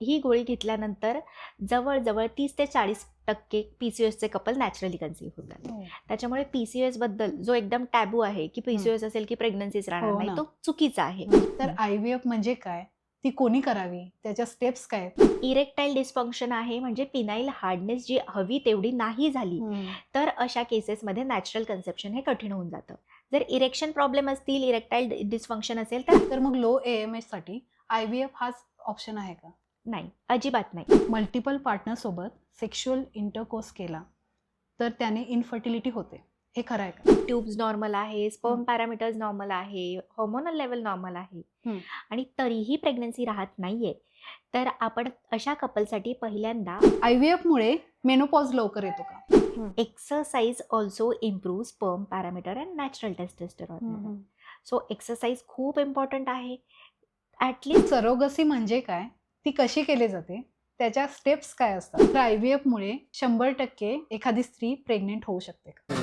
ही गोळी घेतल्यानंतर जवळजवळ 30 ते 40% PCOSचे कपल नॅचरली कन्सीव्ह होतात. त्याच्यामुळे PCOS बद्दल जो एकदम टॅबू आहे की PCOS असेल की प्रेग्नन्सीच राहणार नाही, तो चुकीचा आहे. तर IVF म्हणजे काय, ती कोणी करावी, त्याच्या स्टेप्स काय? इरेक्टाईल डिस्फंक्शन आहे म्हणजे फिनाईल हार्डनेस जी हवी तेवढी नाही झाली तर अशा केसेसमध्ये नॅचरल कन्सेप्शन हे कठीण होऊन जातं. जर इरेक्शन प्रॉब्लेम असतील, इरेक्टाईल डिस्फंक्शन असेल तर तर मग लो AMH साठी IVF हाच ऑप्शन आहे का? नाही, अजिबात नाही. मल्टिपल पार्टनर सोबत सेक्शुअल इंटरकोर्स केला तर त्याने इनफर्टिलिटी होते, हे खरं आहे का? ट्यूब्स नॉर्मल आहे, स्पर्म पॅरामीटर्स नॉर्मल आहे, हॉर्मोनल लेवल नॉर्मल आहे आणि तरीही प्रेग्नन्सी राहत नाहीये तर आपण अशा कपलसाठी पहिल्यांदा IVF मुळे मेनोपॉज लवकर येतो का? Exercise also improve sperm parameter and natural testosterone. So exercise खूप इम्पॉर्टंट आहे. ॲटलिस्ट सरोगसी म्हणजे काय, ती कशी केली जाते, त्याच्या स्टेप्स काय असतात? IVF मुळे 100% एखादी स्त्री प्रेग्नेंट होऊ शकते का?